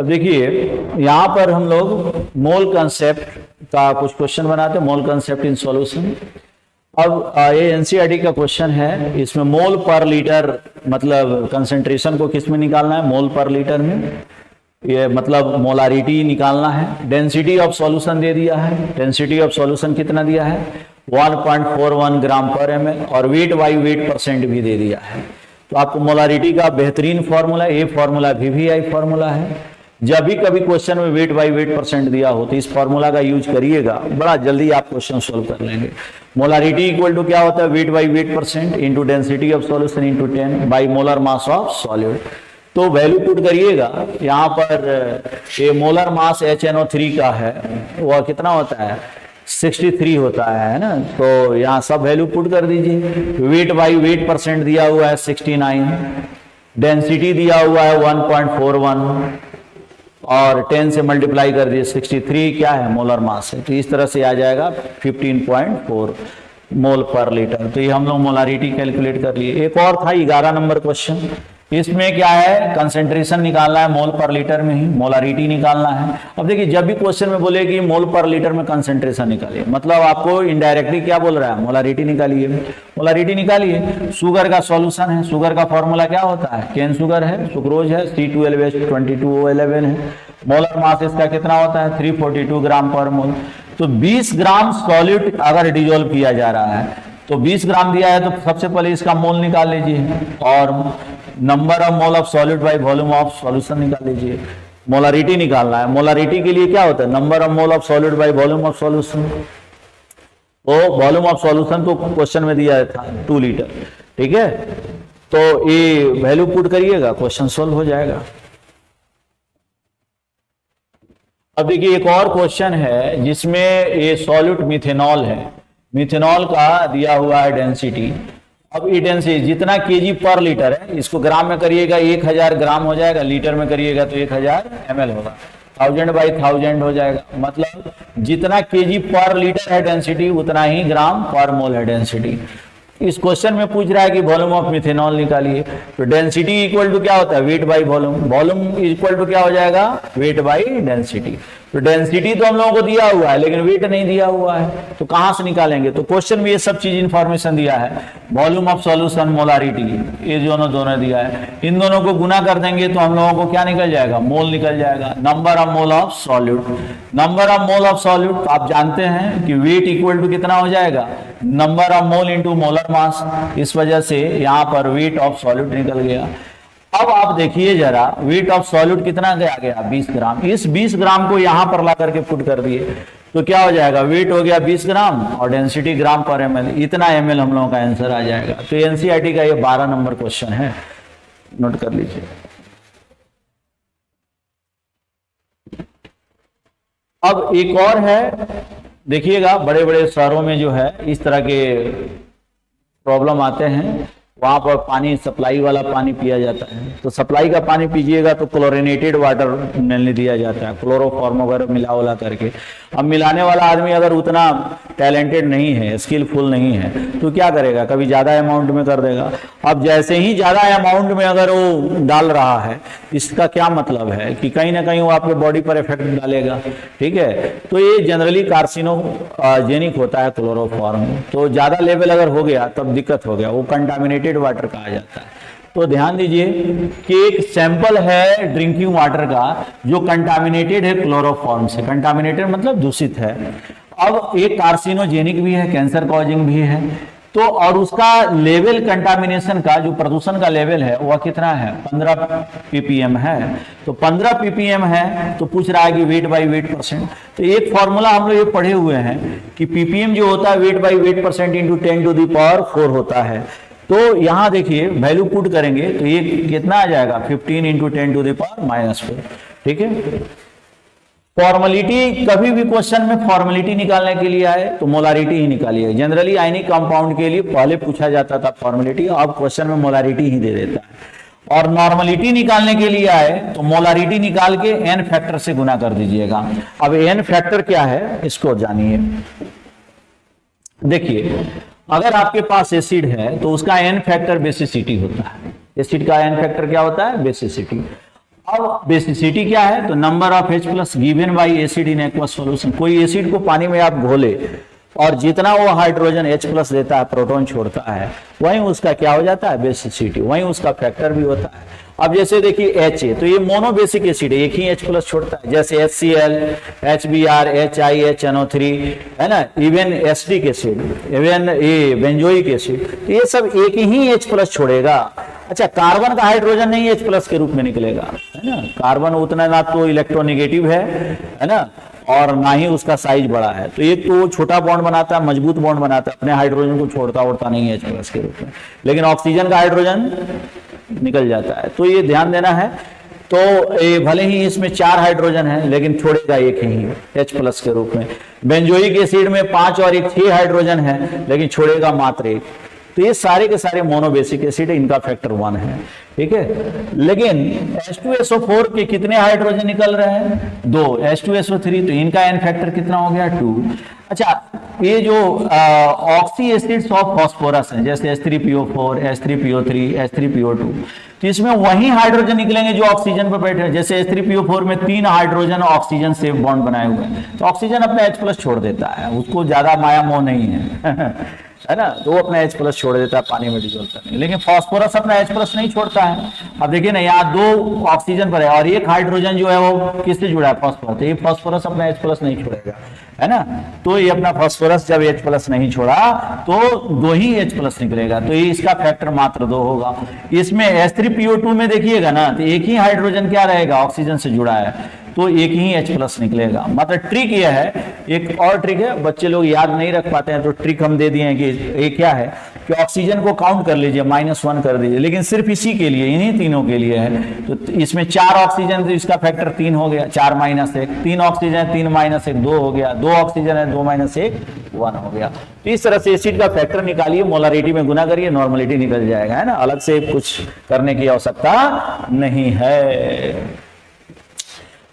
अब देखिए यहाँ पर हम लोग मोल कंसेप्ट का कुछ क्वेश्चन बनाते हैं, मोल कंसेप्ट इन सॉल्यूशन। अब ये एनसीईआरटी का क्वेश्चन है, इसमें मोल पर लीटर मतलब कंसेंट्रेशन को किस में निकालना है, मोल पर लीटर में, ये मतलब मोलारिटी निकालना है। डेंसिटी ऑफ सॉल्यूशन दे दिया है, डेंसिटी ऑफ सॉल्यूशन कितना दिया है 1.41 ग्राम पर ml, और वेट बाई वेट परसेंट भी दे दिया है। तो आपको मोलारिटी का बेहतरीन फॉर्मूला, ये फॉर्मूला VVI फॉर्मूला है। जब भी कभी क्वेश्चन में वेट बाई वेट परसेंट दिया हो तो इस फॉर्मूला का यूज करिएगा, बड़ा जल्दी आप क्वेश्चन सोल्व कर लेंगे। मोलारिटी इक्वल टू क्या होता है, weight by weight percent into density of solution into 10 by molar mass of solid. तो वैल्यू पुट करिएगा, यहाँ पर ये मोलर मास HNO3 का है, वह कितना होता है 63 होता है ना। तो यहाँ सब वैल्यू पुट कर दीजिए। वेट बाई वेट परसेंट दिया हुआ है 69, डेंसिटी दिया हुआ है 1.41 और 10 से मल्टीप्लाई कर दिए 63 क्या है मोलर मास है। तो इस तरह से आ जाएगा 15.4 मोल पर लीटर। तो ये हम लोग मोलारिटी कैलकुलेट कर लिए। एक और था 11 नंबर क्वेश्चन, इसमें क्या है कंसेंट्रेशन निकालना है मोल पर लीटर में ही, मोलारिटी निकालना है। अब देखिए जब भी क्वेश्चन में बोले कि मोल पर लीटर में कंसेंट्रेशन निकालिए, मतलब आपको इनडायरेक्टली क्या बोल रहा है, मोलारिटी निकालिए। मोलारिटी निकालिए। शुगर का सॉल्यूशन है, शुगर का फॉर्मूला क्या होता है, केन शुगर है, सुक्रोज है, C12H22O11 है। मोलर मास इसका कितना होता है 342 ग्राम पर मोल। तो 20 ग्राम सॉल्यूट अगर डिजोल्व किया जा रहा है तो 20 ग्राम दिया है तो सबसे पहले इसका मोल निकाल लीजिए और number of mole of solid by volume of solution निकाल लीजिए। मोलारिटी निकालना है। मोलारिटी के लिए क्या होता है, number of mole of solid by volume of solution. तो वॉल्यूम ऑफ सॉल्यूशन तो क्वेश्चन में दिया था 2 लीटर, ठीक है। तो ये वैल्यू पुट करिएगा, क्वेश्चन सोल्व हो जाएगा। अब देखिए एक और क्वेश्चन है जिसमें ये सॉल्यूट मिथेनॉल है, मिथेनॉल का दिया हुआ है डेंसिटी। अब ये डेंसिटी जितना केजी पर लीटर है, इसको ग्राम में करिएगा 1000 ग्राम हो जाएगा, लीटर में करिएगा तो 1000 ml होगा, 1000 बाई 1000 हो जाएगा। मतलब जितना केजी पर लीटर है डेंसिटी उतना ही ग्राम पर मोल है डेंसिटी। इस क्वेश्चन में पूछ रहा है कि वॉल्यूम ऑफ मिथेनॉल निकालिए। तो डेंसिटी इक्वल टू क्या होता है, weight by volume. Volume equal to क्या हो जाएगा, वेट बाई डेंसिटी। तो डेंसिटी तो हम लोगों को दिया हुआ है लेकिन वेट नहीं दिया हुआ है, तो कहां से निकालेंगे। तो क्वेश्चन में ये सब चीज इंफॉर्मेशन दिया है, वॉल्यूम ऑफ सॉल्यूशन, मोलारिटी, ये दोनों दिया है। इन दोनों को गुना कर देंगे तो हम लोगों को क्या निकल जाएगा, मोल निकल जाएगा। Number of mole of solute, number of mole of solute आप जानते हैं कि वेट इक्वल टू कितना हो जाएगा, number of mole into molar mass. इस वजह से यहां पर वेट ऑफ सॉल्यूट निकल गया। अब आप देखिए जरा, वेट ऑफ सॉल्यूट कितना गया 20 ग्राम। इस 20 ग्राम को यहां पर ला करके पुट कर दिए तो क्या हो जाएगा, वेट हो गया 20 ग्राम और डेंसिटी ग्राम पर ml, इतना ml हम लोगों का आंसर आ जाएगा। तो एनसीईआरटी का ये 12 नंबर क्वेश्चन है, नोट कर लीजिए। अब एक और है, देखिएगा बड़े बड़े शहरों में जो है इस तरह के प्रॉब्लम आते हैं, वहां पर पानी सप्लाई वाला पानी पिया जाता है। तो सप्लाई का पानी पीजिएगा तो क्लोरिनेटेड वाटर मिलने दिया जाता है, क्लोरोफॉर्म वगैरह मिला उला करके। अब मिलाने वाला आदमी अगर उतना टैलेंटेड नहीं है, स्किलफुल नहीं है, तो क्या करेगा, कभी ज्यादा अमाउंट में कर देगा। अब जैसे ही ज्यादा अमाउंट में अगर वो डाल रहा है, इसका क्या मतलब है कि कहीं ना कहीं वो आपके बॉडी पर इफेक्ट डालेगा, ठीक है। तो ये जनरली कार्सिनोजेनिक होता है क्लोरोफॉर्म। तो ज्यादा लेवल अगर हो गया तब दिक्कत हो गया, वो कंटामिनेटेड वाटर कहा जाता है। तो ध्यान दीजिए कि एक सैंपल है ड्रिंकिंग वाटर का जो कंटामिनेटेड है क्लोरोफॉर्म से। कंटामिनेटेड मतलब दूषित है। अब एक कार्सिनोजेनिक भी है, कैंसर कॉजिंग भी है। तो और उसका लेवल कंटामिनेशन का, जो प्रदूषण का लेवल है वह कितना है, 15 ppm है। तो 15 ppm है तो पूछ रहा है कि वेट बाई वेट परसेंट। तो एक फॉर्मूला हम लोग ये पढ़े हुए हैं कि ppm जो होता है weight by weight percent into 10 to the power 4 होता है। तो यहां देखिए वैल्यू पुट करेंगे तो ये कितना आ जाएगा, 15 इंटू 10 टू द पावर -4, ठीक है। फॉर्मेलिटी, कभी भी क्वेश्चन में फॉर्मेलिटी निकालने के लिए आए तो मोलारिटी ही निकालिए। जनरली आयनिक कंपाउंड के लिए पहले पूछा जाता था फॉर्मेलिटी, अब क्वेश्चन में मोलारिटी ही दे देता है। और नॉर्मलिटी निकालने के लिए आए तो मोलारिटी निकाल के n फैक्टर से गुना कर दीजिएगा। अब n फैक्टर क्या है इसको जानिए। देखिए अगर आपके पास एसिड है तो उसका n फैक्टर बेसिसिटी होता है। एसिड का n फैक्टर क्या होता है, बेसिसिटी। अब बेसिसिटी क्या है, तो number of H plus given by acid in aqueous solution. कोई एसिड को पानी में आप घोले और जितना वो हाइड्रोजन H प्लस देता है, प्रोटॉन छोड़ता है, वहीं उसका क्या हो जाता है, बेसिसिटी, वहीं उसका फैक्टर भी होता है। अब जैसे देखिए H है, तो ये मोनो बेसिक एसिड है, एक ही H प्लस छोड़ता है, जैसे HCl, HBr, HiHNO3 है ना, इवन एसिटिक एसिड, इवन ये बेंजोइक एसिड, तो ये सब एक ही H प्लस छोड़ेगा। अच्छा, कार्बन का हाइड्रोजन नहीं H प्लस के रूप में निकलेगा, है ना, कार्बन उतना ना तो इलेक्ट्रोनेगेटिव है ना, और ना ही उसका साइज बड़ा है, तो एक तो छोटा बॉन्ड बनाता है, मजबूत बॉन्ड बनाता है, अपने हाइड्रोजन को छोड़ता उड़ता नहीं है H प्लस के रूप में, लेकिन ऑक्सीजन का हाइड्रोजन निकल जाता है, तो ये ध्यान देना है। तो ये भले ही इसमें 4 हाइड्रोजन है, लेकिन छोड़ेगा एक ही H प्लस के रूप में। बेंजोइक एसिड में 5 और 1 6 हाइड्रोजन है, लेकिन छोड़ेगा मात्र 1। तो ये सारे के सारे मोनोबेसिक एसिड है, इनका फैक्टर 1 है, ठीक है। लेकिन H2SO4 के कितने हाइड्रोजन निकल रहे हैं, 2, H2SO3, तो इनका एन फैक्टर कितना हो गया, 2। अच्छा, ये जो ऑक्सी एसिड्स ऑफ फास्फोरस है, जैसे H3PO4, H3PO3, H3PO2, तो इसमें वही हाइड्रोजन निकलेंगे जो ऑक्सीजन पर बैठे हैं। जैसे H3PO4 में 3 हाइड्रोजन ऑक्सीजन से बॉन्ड बनाए हुए हैं, तो ऑक्सीजन अपने H प्लस छोड़ देता है, उसको ज्यादा माया मोह नहीं है है ना, तो वो अपना H प्लस छोड़ देता है पानी में डिजोल्व करने, लेकिन फास्फोरस अपना H प्लस नहीं छोड़ता है। अब देखिए ना, यहाँ 2 ऑक्सीजन पर है और 1 हाइड्रोजन जो है वो किससे जुड़ा है, फास्फोरस, तो ये फास्फोरस अपना H प्लस नहीं छोड़ेगा, है ना, तो ये अपना फास्फोरस जब H प्लस नहीं छोड़ा तो 2 ही H प्लस निकलेगा, तो ये इसका फैक्टर मात्र 2 होगा। इसमें H3PO2 में देखिएगा ना, तो एक ही हाइड्रोजन क्या रहेगा, ऑक्सीजन से जुड़ा है, तो एक ही H प्लस निकलेगा। मतलब ट्रिक यह है, एक और ट्रिक है, बच्चे लोग याद नहीं रख पाते हैं, तो ट्रिक हम दे दिए हैं कि ये क्या है कि ऑक्सीजन को काउंट कर लीजिए, -1 कर दीजिए, लेकिन सिर्फ इसी के लिए, इन्हीं तीनों के लिए है। तो इसमें 4 ऑक्सीजन, तो इसका फैक्टर 3 हो गया, 4 - 1, 3 ऑक्सीजन 3 - 1 2 हो गया, 2 ऑक्सीजन है 2 - 1 1 हो गया। तो इस तरह से एसिड का फैक्टर निकालिए, मोलारिटी में गुना करिए, नॉर्मलिटी निकल जाएगा, है ना, अलग से कुछ करने की आवश्यकता नहीं है।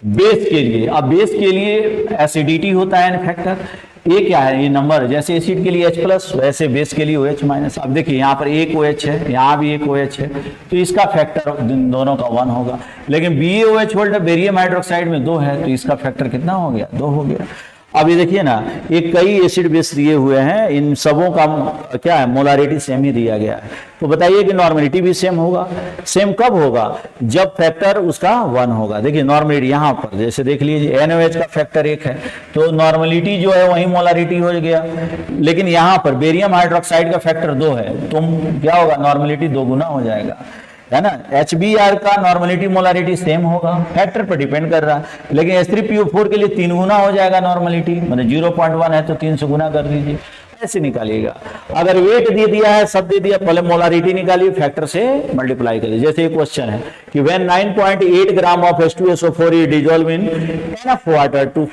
बेस के लिए, अब बेस के लिए एसिडिटी होता है एन फैक्टर, ये क्या है, ये नंबर, जैसे एसिड के लिए H प्लस, वैसे बेस के लिए OH माइनस। अब देखिए यहाँ पर एक OH है, यहाँ भी एक OH है, तो इसका फैक्टर दोनों का 1 होगा। लेकिन BaOH वोल्ट बेरियम हाइड्रोक्साइड में 2 है, तो इसका फैक्टर कितना हो गया, 2 हो गया। अब ये देखिए ना, एक कई एसिड बेस दिए हुए हैं, इन सबों का क्या है, मोलारिटी सेम ही दिया गया है, तो बताइए कि नॉर्मलिटी भी सेम होगा। सेम कब होगा, जब फैक्टर उसका 1 होगा। देखिए नॉर्मलिटी यहाँ पर जैसे देख लीजिए, NaOH का फैक्टर 1 है, तो नॉर्मलिटी जो है वही मोलारिटी हो गया। लेकिन यहाँ पर बेरियम हाइड्रोक्साइड का फैक्टर 2 है, तो क्या होगा, नॉर्मलिटी 2 गुना हो जाएगा, है ना। HBr का नॉर्मलिटी मोलारिटी सेम होगा, फैक्टर पर डिपेंड कर रहा है, लेकिन H3PO4 के लिए 3 गुना हो जाएगा नॉर्मलिटी, मतलब 0.1 है तो 3 से गुना कर दीजिए, ऐसे निकालिएगा। अगर वेट दे दिया है, सब दे दिया, पहले मोलारिटी निकालिए, फैक्टर से मल्टीप्लाई करिए। जैसे एक क्वेश्चन है कि when 9.8 gram of H2SO4 is dissolve in enough water to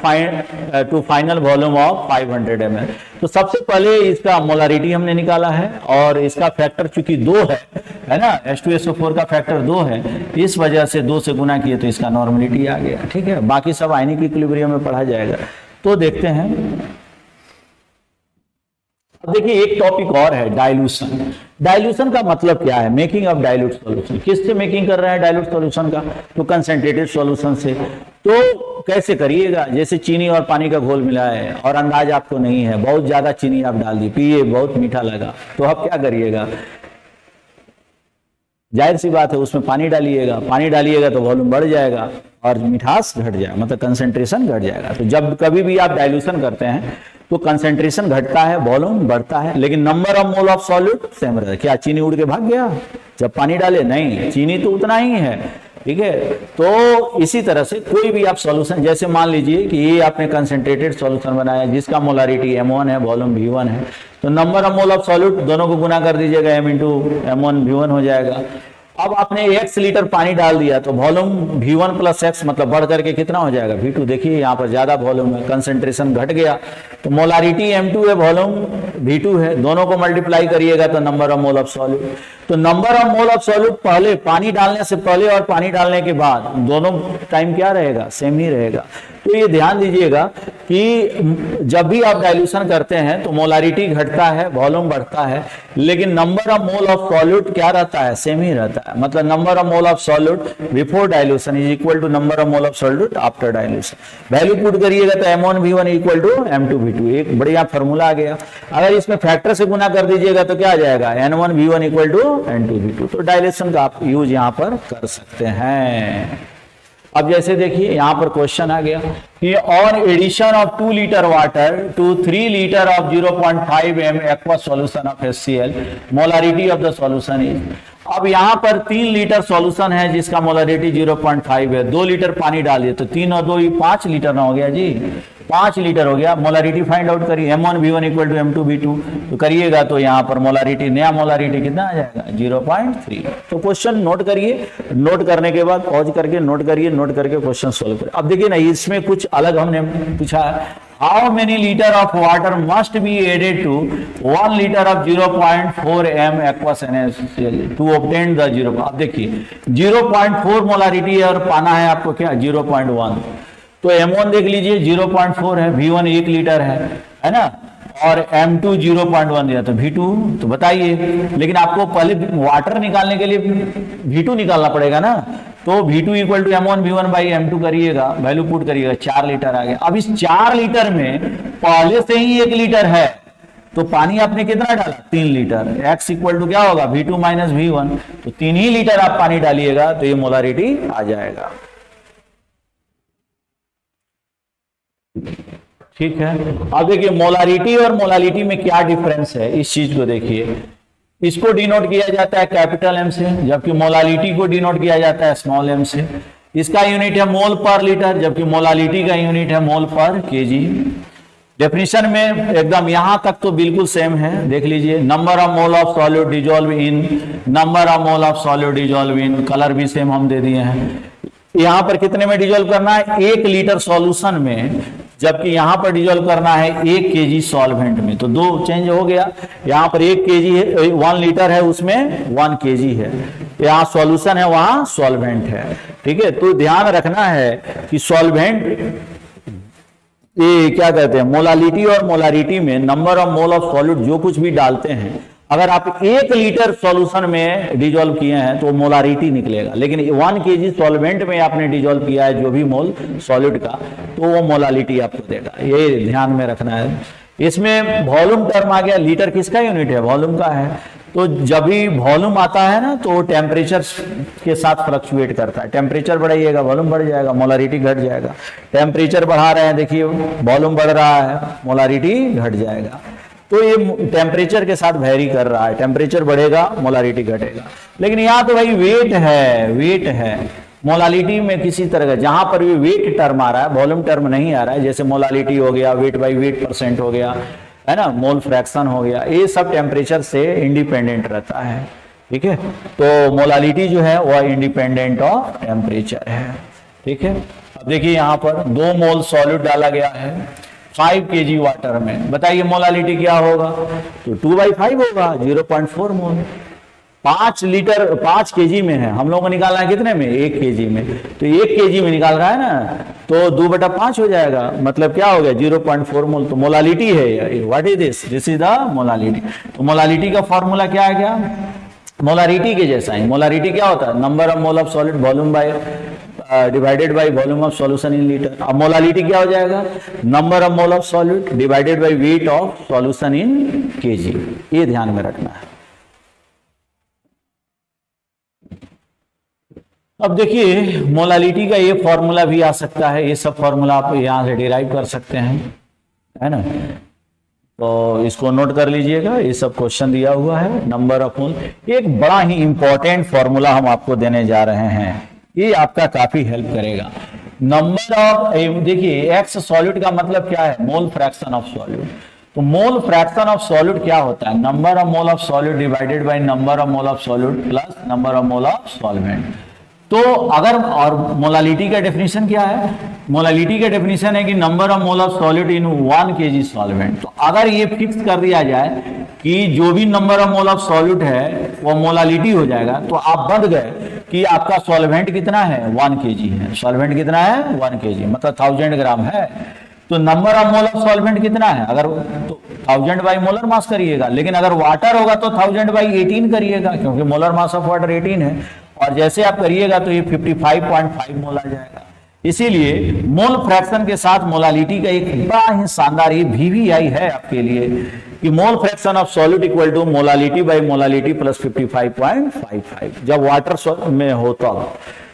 final volume of 500 ml, तो सबसे पहले इसका मोलारिटी हमने निकाला है, और इसका फैक्टर चूंकि 2 है ना, H2SO4 का फैक्टर 2 है, इस वजह से 2 से गुना किए तो इसका नॉर्मलिटी आ गया, ठीक है। बाकी सब आयनिक इक्विलिब्रियम में पढ़ा जाएगा। तो देखते हैं, अब देखिए एक टॉपिक और है, डाइल्यूशन। डाइल्यूशन का मतलब क्या है, मेकिंग ऑफ डाइल्यूट सॉल्यूशन। किससे मेकिंग कर रहे हैं डाइल्यूट सॉल्यूशन का, तो कंसंट्रेटेड सॉल्यूशन से। तो कैसे करिएगा, जैसे चीनी और पानी का घोल मिला है और अंदाज आपको नहीं है, बहुत ज्यादा चीनी आप डाल दी, पिए, बहुत मीठा लगा, तो आप क्या करिएगा, जाहिर सी बात है उसमें पानी डालिएगा, पानी डालिएगा तो वॉल्यूम बढ़ जाएगा और मिठास घट जाएगा, मतलब कंसंट्रेशन घट जाएगा। तो जब कभी भी आप डाइल्यूशन करते हैं तो कंसंट्रेशन घटता है, वॉल्यूम बढ़ता है, लेकिन number of mole of solute same रहता है। क्या चीनी उड़ के भाग गया जब पानी डाले, नहीं, चीनी तो उतना ही है, ठीक है। तो इसी तरह से कोई भी आप सॉल्यूशन, जैसे मान लीजिए कि ये आपने कंसंट्रेटेड सॉल्यूशन बनाया जिसका मोलारिटी M1 है, वॉल्यूम V1 है, तो number of mole of solute दोनों को गुना कर दीजिएगा, M × M1 V1 हो जाएगा। अब आपने x लीटर पानी डाल दिया तो वॉल्यूम V1 + x मतलब बढ़ करके कितना हो जाएगा, V2। देखिए यहाँ पर ज्यादा वॉल्यूम है, कंसंट्रेशन घट गया, तो मोलारिटी M2 है, वॉल्यूम V2 है, दोनों को मल्टीप्लाई करिएगा तो number of mole of solute. तो number of mole of solute पहले पानी डालने से पहले और पानी डालने के बाद दोनों टाइम क्या रहेगा, सेम ही रहेगा। तो ये ध्यान दीजिएगा कि जब भी आप डाइल्यूशन करते हैं तो मोलारिटी घटता है, वॉल्यूम बढ़ता है, लेकिन number of mole of solute क्या रहता है, सेम ही रहता है। मतलब number of mole of solute before dilution is equal to number of mole of solute after dilution. Value put करिएगा तो M1V1 इक्वल टू M2V2, एक बढ़िया फॉर्मूला आ गया। अगर इसमें फैक्टर से गुना कर दीजिएगा तो क्या आ जाएगा, N1V1 इक्वल टू N2V2। तो डाइल्यूशन का आप यूज यहां पर कर सकते हैं। अब जैसे देखिए यहां पर क्वेश्चन आ गया कि on addition of 2 litre water to 3 litre of 0.5 m aqua solution of HCl, molarity of the solution is. अब यहां पर 3 लीटर सॉल्यूशन है जिसका मोलारिटी 0.5 है, 2 लीटर पानी डालिए तो 3 और 2 5 लीटर ना हो गया जी, 5 लीटर हो गया। मोलारिटी फाइंड आउट करिए, M1V1 इक्वल टू M2V2 तो करिएगा तो यहाँ पर मोलारिटी, नया मोलारिटी कितना आ जाएगा 0.3। तो क्वेश्चन नोट करिए, नोट करने के बाद पॉज करके नोट करिए, नोट करके क्वेश्चन सोल्व करिए। अब देखिए ना इसमें कुछ अलग हमने पूछा है, how many litre of water must be added to 1 litre of 0.4 m aqueous NaCl to obtain the 0। अब देखिए 0.4 मोलारिटी है और पाना है आपको क्या 0.1, तो M1 देख लीजिए 0.4 है, V1 1 लीटर है ना, और M2 0.1 दिया तो V2 तो बताइए। लेकिन आपको पहले वाटर निकालने के लिए V2 निकालना पड़ेगा ना, तो V2 equal to M1V1 by M2 करिएगा, वैल्यू पुट करिएगा, 4 लीटर आ गया। अब इस 4 लीटर में पहले से ही 1 लीटर है तो पानी आपने कितना डाला 3 लीटर, X इक्वल टू क्या होगा V2 माइनस V1, तो 3 ही लीटर आप पानी डालिएगा तो ये मोलारिटी आ जाएगा। ठीक है, अब देखिए मोलारिटी और मोलालिटी में क्या डिफरेंस है, इस चीज को देखिए। इसको डिनोट किया जाता है कैपिटल M से, जबकि मोलालिटी को डिनोट किया जाता है स्मॉल m से। इसका यूनिट है मोल पर लीटर, जबकि मोलालिटी का यूनिट है मोल पर केजी। डेफिनेशन में एकदम यहां तक तो बिल्कुल सेम है, देख लीजिए। Number of mole of solute dissolve in, number of mole of solute dissolve in, colour भी सेम हम दे दिए हैं। यहां पर कितने में डिजोल्व करना है, 1 लीटर सॉल्यूशन में, जबकि यहां पर डिजोल्व करना है 1 kg सॉल्वेंट में, तो 2 चेंज हो गया। यहां पर 1 kg है, 1 लीटर है उसमें 1 kg है, यहां सॉल्यूशन है वहां सॉल्वेंट है। ठीक है, तो ध्यान रखना है कि सॉल्वेंट ये क्या कहते हैं, मोलालिटी और मोलारिटी में number of mole of solute जो कुछ भी डालते हैं, अगर आप 1 लीटर सॉल्यूशन में डिजोल्व किए हैं तो मोलारिटी निकलेगा, लेकिन 1 kg सॉल्वेंट में आपने डिजोल्व किया है जो भी मोल सॉल्यूट का, तो वो मोलालिटी आपको देगा। ये ध्यान में रखना है। इसमें वॉल्यूम टर्म आ गया, लीटर किसका यूनिट है, वॉल्यूम का है। तो जब भी वॉल्यूम आता है ना तो टेम्परेचर के साथ फ्लक्चुएट करता है, टेम्परेचर बढ़ाइएगा वॉल्यूम बढ़ जाएगा, मोलारिटी घट जाएगा। टेम्परेचर बढ़ा रहे हैं, देखिए वॉल्यूम बढ़ रहा है, मोलारिटी घट जाएगा। तो ये टेम्परेचर के साथ वेरी कर रहा है, टेम्परेचर बढ़ेगा मोलारिटी घटेगा। लेकिन यहाँ तो भाई वेट है, वेट है, मोलालिटी में किसी तरह का जहां पर भी वेट टर्म आ रहा है, वॉल्यूम टर्म नहीं आ रहा है, जैसे मोलालिटी हो गया, वेट बाई वेट % हो गया, है ना, मोल फ्रैक्शन हो गया, ये सब टेम्परेचर से इंडिपेंडेंट रहता है। ठीक है, तो मोलालिटी जो है वह इंडिपेंडेंट ऑफ टेम्परेचर है। ठीक है, अब देखिए यहाँ पर 2 मोल सॉल्यूट डाला गया है 5 kg वाटर में, बताइए मोलालिटी क्या होगा, तो 2/5 होगा, 0.4 मोल। 5 लीटर 5 kg में है, हम लोगों को निकालना है कितने में, 1 kg में, तो 1 kg में निकाल रहा है ना, तो 2/5 हो जाएगा, मतलब क्या हो गया 0.4 मोल। तो मोलालिटी है, what is this is the molality. तो मोलालिटी का फॉर्मूला क्या है, क्या मोलारिटी के जैसा ही। मोलारिटी क्या होता है, number of mole of solid volume by divided by volume of solution in litre. अब मोलालिटी क्या हो जाएगा, number of mole of solute divided by weight of solution in KG. ये ध्यान में रखना है। अब देखिए मोलालिटी का ये फॉर्मूला भी आ सकता है, ये सब फॉर्मूला आप यहां से डिराइव कर सकते हैं, है ना, तो इसको नोट कर लीजिएगा, ये सब क्वेश्चन दिया हुआ है। नंबर ऑफ मोल एक बड़ा ही इंपॉर्टेंट फॉर्मूला हम आपको देने जा रहे हैं, ये आपका काफी हेल्प करेगा। नंबर ऑफ, देखिए एक्स सॉल्यूट का मतलब क्या है, मोल फ्रैक्शन ऑफ सॉल्यूट। तो मोल फ्रैक्शन ऑफ सॉल्यूट क्या होता है, number of mole of solute divided by number of mole of solute plus number of mole of solvent. तो अगर, और मोलालिटी का डेफिनेशन क्या है, मोलालिटी का डेफिनेशन है कि number of mole of solute in 1 kg solvent. तो अगर ये फिक्स कर दिया जाए कि जो भी number of mole of solute है वो मोलालिटी हो जाएगा, तो आप बंद गए कि आपका सॉल्वेंट कितना है 1 kg है, सॉल्वेंट कितना है 1 kg मतलब 1000 ग्राम है, तो number of mole of solvent कितना है, अगर तो 1000 बाई मोलर मास करिएगा, लेकिन अगर वाटर होगा तो 1000 बाई 18 करिएगा, क्योंकि मोलर मास ऑफ वाटर 18 है, और जैसे आप करिएगा तो ये 55.5 मोल आ जाएगा। इसीलिए मोल फ्रैक्शन के साथ मोलालिटी का एक बड़ा ही शानदार ये VVI है आपके लिए कि mole fraction of solute equal to molality by molality plus 55.55 जब वाटर में हो तो,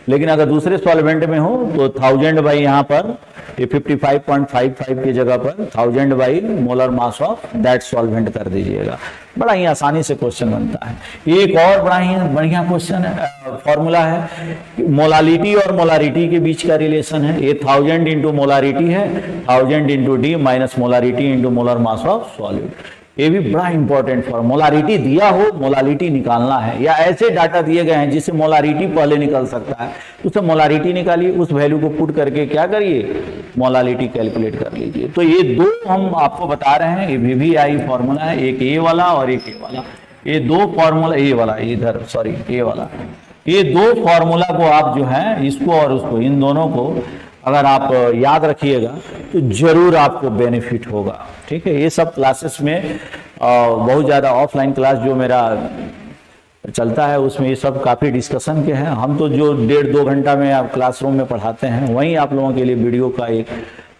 लेकिन अगर दूसरे सॉल्वेंट में हो तो 1000 बाई यहाँ पर ये 55.55 की जगह पर 1000 by molar mass of that solvent कर दीजिएगा। बड़ा ही आसानी से क्वेश्चन बनता है। एक और बड़ा ही बढ़िया क्वेश्चन है, फॉर्मूला है मोलालिटी और मोलारिटी के बीच का रिलेशन है। ये 1000 इंटू मोलारिटी है, 1000 into D minus molarity into molar mass of solute. ये भी बड़ा इंपॉर्टेंट फॉर्म, मोलारिटी दिया हो मोलालिटी निकालना है, या ऐसे डाटा दिए गए हैं जिससे मोलारिटी पहले निकल सकता है, उसे मोलारिटी निकालिए, उस वैल्यू को पुट करके क्या करिए मोलालिटी कैलकुलेट कर लीजिए। तो ये दो हम आपको बता रहे हैं, ये VVI फॉर्मूला है, एक ए वाला और एक ए वाला, ये दो फॉर्मूला, ए वाला इधर सॉरी ए वाला, ये दो फॉर्मूला को आप जो है इसको और उसको इन दोनों को अगर आप याद रखिएगा तो जरूर आपको बेनिफिट होगा। ठीक है, ये सब क्लासेस में बहुत ज़्यादा ऑफलाइन क्लास जो मेरा चलता है उसमें ये सब काफ़ी डिस्कशन के हैं। हम तो जो 1.5-2 घंटा में आप क्लासरूम में पढ़ाते हैं वहीं आप लोगों के लिए वीडियो का एक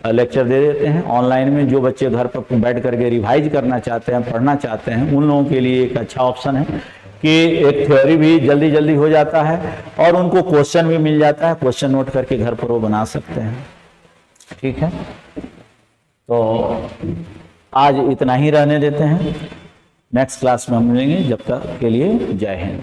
लेक्चर दे देते हैं। ऑनलाइन में जो बच्चे घर पर बैठ करके रिवाइज करना चाहते हैं, पढ़ना चाहते हैं, उन लोगों के लिए एक अच्छा ऑप्शन है कि एक थ्योरी भी जल्दी जल्दी हो जाता है और उनको क्वेश्चन भी मिल जाता है, क्वेश्चन नोट करके घर पर वो बना सकते हैं। ठीक है, तो आज इतना ही रहने देते हैं, नेक्स्ट क्लास में हम मिलेंगे, जब तक के लिए जय हिंद।